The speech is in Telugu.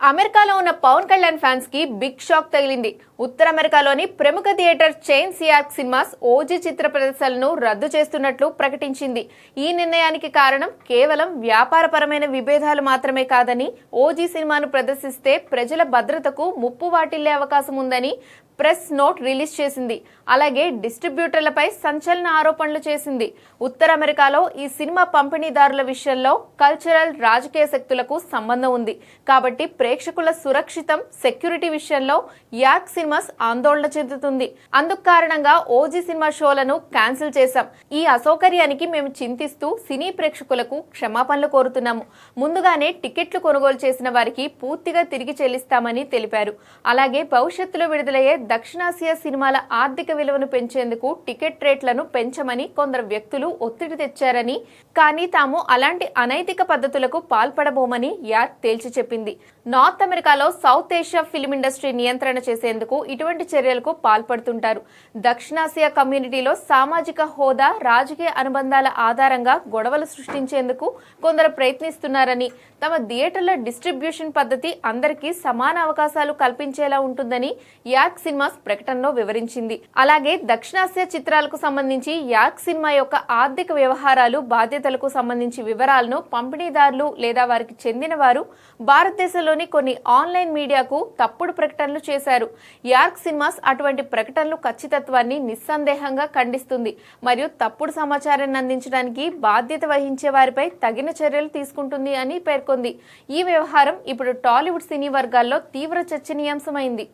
అమెరికాలో ఉన్న పవన్ కళ్యాణ్ ఫ్యాన్స్ కి బిగ్ షాక్ తగిలింది. ఉత్తర అమెరికాలోని ప్రముఖ థియేటర్ చైన్ సియార్క్ సినిమాస్ ఓజీ చిత్ర ప్రదర్శనలను రద్దు చేస్తున్నట్లు ప్రకటించింది. ఈ నిర్ణయానికి కారణం కేవలం వ్యాపారపరమైన విభేదాలు మాత్రమే కాదని, ఓజీ సినిమాను ప్రదర్శిస్తే ప్రజల భద్రతకు ముప్పు వాటిల్లే అవకాశం ఉందని ప్రెస్ నోట్ రిలీజ్ చేసింది. అలాగే డిస్ట్రిబ్యూటర్లపై సంచలన ఆరోపణలు చేసింది. ఉత్తర అమెరికాలో ఈ సినిమా పంపిణీదారుల విషయంలో కల్చరల్, రాజకీయ శక్తులకు సంబంధం ఉంది కాబట్టి ప్రేక్షకుల సురక్షితం, సెక్యూరిటీ విషయంలో యాక్ సినిమాస్ ఆందోళన చెందుతుంది. అందుకు కారణంగా ఓజీ సినిమా షోలను క్యాన్సిల్ చేశాం. ఈ అసౌకర్యానికి మేము చింతిస్తూ సినీ ప్రేక్షకులకు క్షమాపణలు కోరుతున్నాము. ముందుగానే టికెట్లు కొనుగోలు చేసిన వారికి పూర్తిగా తిరిగి చెల్లిస్తామని తెలిపారు. అలాగే భవిష్యత్తులో విడుదలయ్యే దక్షిణాసియా సినిమాల ఆర్థిక విలువను పెంచేందుకు టికెట్ రేట్లను పెంచమని కొందరు వ్యక్తులు ఒత్తిడి తెచ్చారని, కానీ తాము అలాంటి అనైతిక పద్ధతులకు పాల్పడబోమని యాక్ తేల్చి చెప్పింది. నార్త్ అమెరికాలో సౌత్ ఏషియా ఫిల్మ్ ఇండస్ట్రీ నియంత్రణ చేసేందుకు ఇటువంటి చర్యలకు పాల్పడుతుంటారు. దక్షిణాసియా కమ్యూనిటీలో సామాజిక హోదా, రాజకీయ అనుబంధాల ఆధారంగా గొడవలు సృష్టించేందుకు కొందరు ప్రయత్నిస్తున్నారని, తమ థియేటర్ల డిస్ట్రిబ్యూషన్ పద్ధతి అందరికీ సమాన అవకాశాలు కల్పించేలా ఉంటుందని యాక్ సినిమాస్ ప్రకటనలో వివరించింది. అలాగే దక్షిణాసియా చిత్రాలకు సంబంధించి యాక్ సినిమా యొక్క ఆర్థిక వ్యవహారాలు, బాధ్యతలకు సంబంధించి వివరాలను పంపిణీదారులు లేదా వారికి చెందిన వారు భారతదేశంలోని కొన్ని ఆన్లైన్ మీడియాకు తప్పుడు ప్రకటనలు చేశారు. యాక్ సినిమాస్ అటువంటి ప్రకటనలు ఖచ్చితత్వాన్ని నిస్సందేహంగా ఖండిస్తుంది మరియు తప్పుడు సమాచారాన్ని అందించడానికి బాధ్యత వహించే వారిపై తగిన చర్యలు తీసుకుంటుంది అని పేర్కొంది. ఈ వ్యవహారం ఇప్పుడు టాలీవుడ్ సినీ వర్గాల్లో తీవ్ర చర్చనీయాంశమైంది.